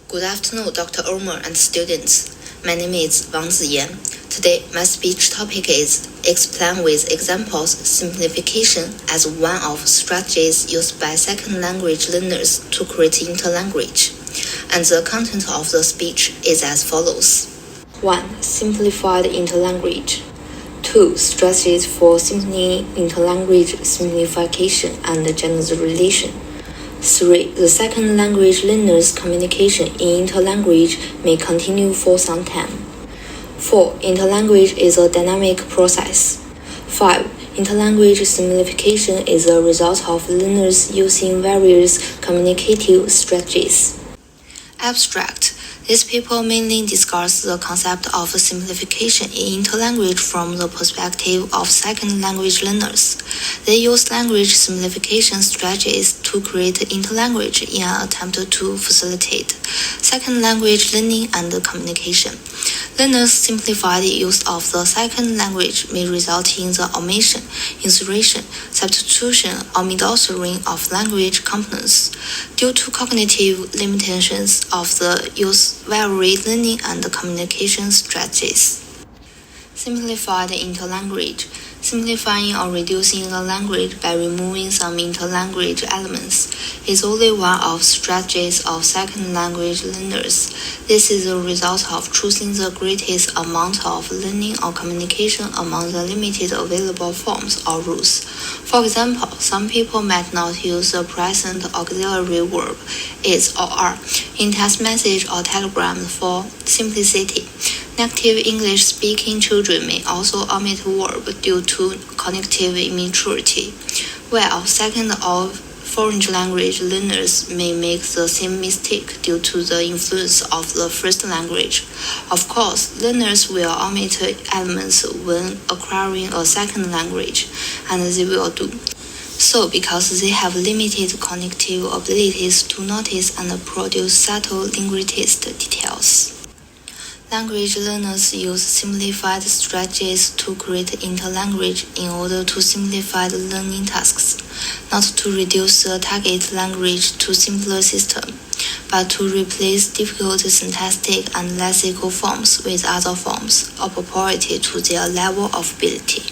Good afternoon, Dr. Omer and students. My name is Wang Ziyan. Today, my speech topic is Explain with examples simplification as one of strategies used by second language learners to create interlanguage. And the content of the speech is as follows. 1. Simplified interlanguage. 2. Strategies for simple interlanguage simplification and generalization. 3. The second language learners' communication in interlanguage may continue for some time. 4. Interlanguage is a dynamic process. 5. Interlanguage simplification is a result of learners using various communicative strategies. Abstract. These people mainly discuss the concept of simplification in interlanguage from the perspective of second language learners. They use language simplification strategies to create interlanguage in an attempt to facilitate second language learning and communication. Learners' simplified use of the second language may result in the omission, insertion, substitution, or misauthoring of language components. Due to cognitive limitations of the use varied learning and communication strategies. Simplified interlanguage. Simplifying or reducing the language by removing some interlanguage elements is only one of strategies of second language learners. This is a result of choosing the greatest amount of learning or communication among the limited available forms or rules. For example, some people might not use the present auxiliary verb is or are in text message or telegram for simplicity. Native English-speaking children may also omit verb due to cognitive immaturity, while second or foreign language learners may make the same mistake due to the influence of the first language. Of course, learners will omit elements when acquiring a second language, and they will do so because they have limited cognitive abilities to notice and produce subtle linguistic details. Language learners use simplified strategies to create interlanguage in order to simplify the learning tasks, not to reduce the target language to simpler system, but to replace difficult syntactic and lexical forms with other forms or proportionate to their level of ability.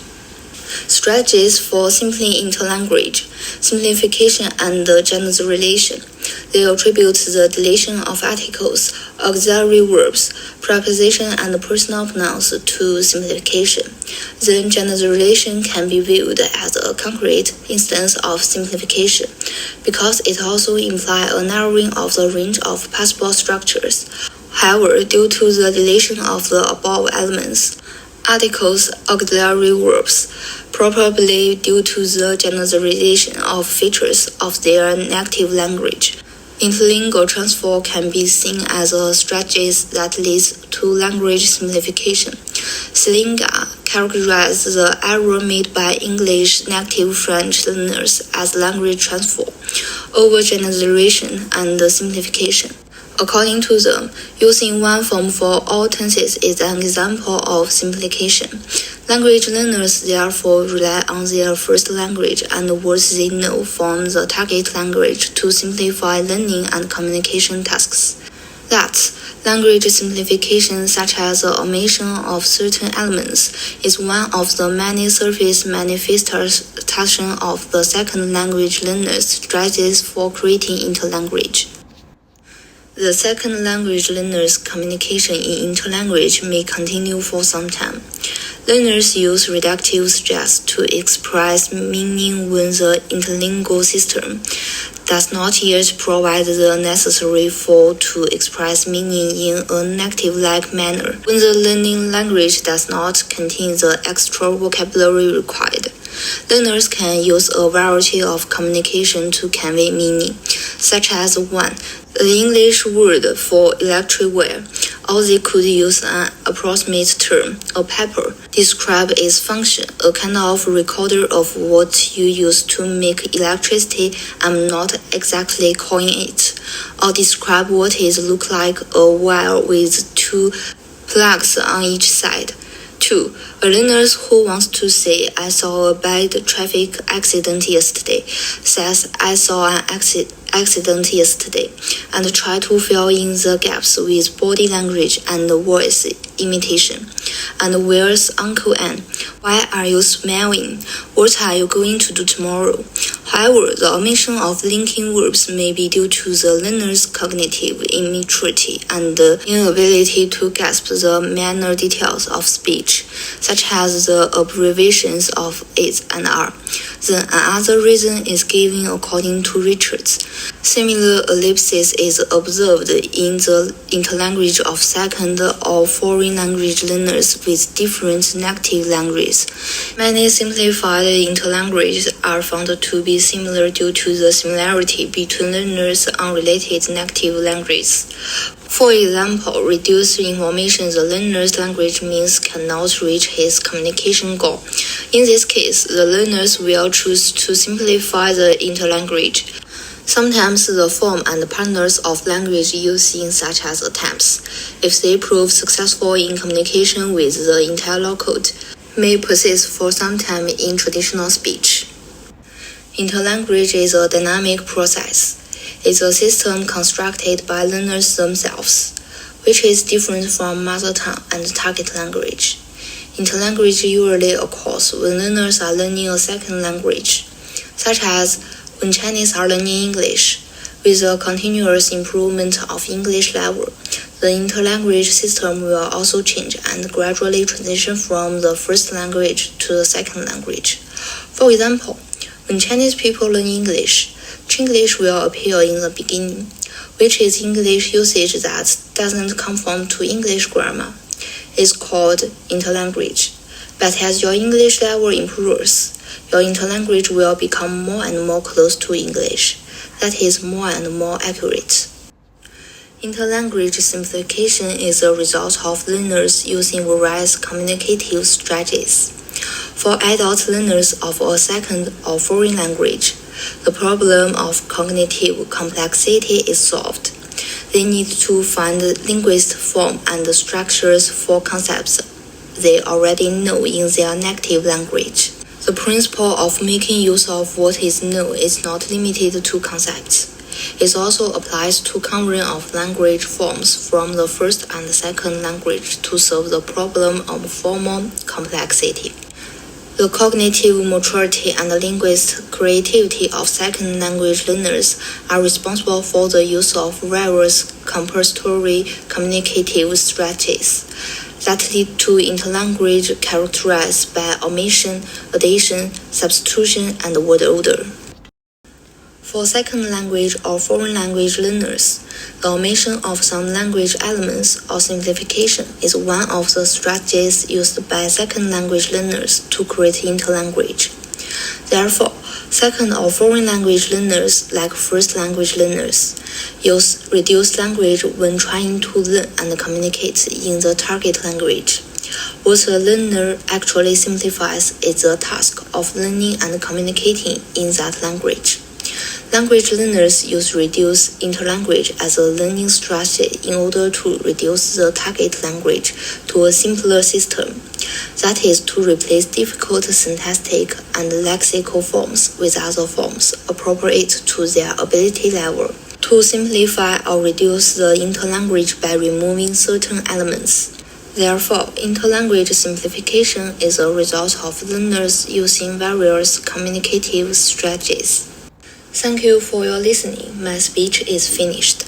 Strategies for simply interlanguage, simplification and generalization. They attribute the deletion of articles, auxiliary verbs, preposition and personal pronouns to simplification. Then generalization can be viewed as a concrete instance of simplification, because it also implies a narrowing of the range of possible structures. However, due to the deletion of the above elements, articles, auxiliary verbs, probably due to the generalization of features of their native language. Interlingual transfer can be seen as a strategy that leads to language simplification. Slinga characterized the error made by English native French learners as language transfer, overgeneralization, and simplification. According to them, using one form for all tenses is an example of simplification. Language learners therefore rely on their first language and words they know from the target language to simplify learning and communication tasks. Thus, language simplification, such as the omission of certain elements, is one of the many surface manifestations of the second language learners' strategies for creating interlanguage. The second language learners' communication in interlanguage may continue for some time. Learners use reductive stress to express meaning when the interlingual system does not yet provide the necessary form to express meaning in a negative-like manner, when the learning language does not contain the extra vocabulary required. Learners can use a variety of communication to convey meaning, such as 1. The English word for electric wire, or they could use an approximate term, a pepper, describe its function, a kind of recorder of what you use to make electricity. I'm not exactly calling it, or describe what it looks like a wire with two plugs on each side. 2. A learner who wants to say, I saw a bad traffic accident yesterday, says, I saw an accident yesterday, and try to fill in the gaps with body language and voice imitation. And where's Uncle Anne? Why are you smiling? What are you going to do tomorrow? However, the omission of linking verbs may be due to the learner's cognitive immaturity and inability to grasp the minor details of speech, such as the abbreviations of is and are. Then another reason is given according to Richards. Similar ellipsis is observed in the interlanguage of second or foreign language learners with different native languages. Many simplified interlanguages are found to be similar due to the similarity between learners' unrelated native languages. For example, reduced information the learner's language means cannot reach his communication goal. In this case, the learners will choose to simplify the interlanguage. Sometimes the form and partners of language using such as attempts, if they prove successful in communication with the interlocutor, may persist for some time in traditional speech. Interlanguage is a dynamic process. It's a system constructed by learners themselves, which is different from mother tongue and target language. Interlanguage usually occurs when learners are learning a second language, such as when Chinese are learning English. With a continuous improvement of English level, the interlanguage system will also change and gradually transition from the first language to the second language. For example, when Chinese people learn English, Chinglish will appear in the beginning, which is English usage that doesn't conform to English grammar. It's called interlanguage. But as your English level improves, your interlanguage will become more and more close to English. That is more and more accurate. Interlanguage simplification is a result of learners using various communicative strategies. For adult learners of a second or foreign language, the problem of cognitive complexity is solved. They need to find linguistic form and structures for concepts they already know in their native language. The principle of making use of what is known is not limited to concepts. It also applies to covering of language forms from the first and second language to solve the problem of formal complexity. The cognitive maturity and linguistic creativity of second language learners are responsible for the use of various compulsory communicative strategies that lead to interlanguage characterized by omission, addition, substitution, and word order. For second language or foreign language learners, the omission of some language elements or simplification is one of the strategies used by second language learners to create interlanguage. Therefore, second or foreign language learners, like first language learners, use reduced language when trying to learn and communicate in the target language. What a learner actually simplifies is the task of learning and communicating in that language. Language learners use reduced interlanguage as a learning strategy in order to reduce the target language to a simpler system. That is to replace difficult syntactic and lexical forms with other forms appropriate to their ability level. To simplify or reduce the interlanguage by removing certain elements. Therefore, interlanguage simplification is a result of learners using various communicative strategies. Thank you for your listening. My speech is finished.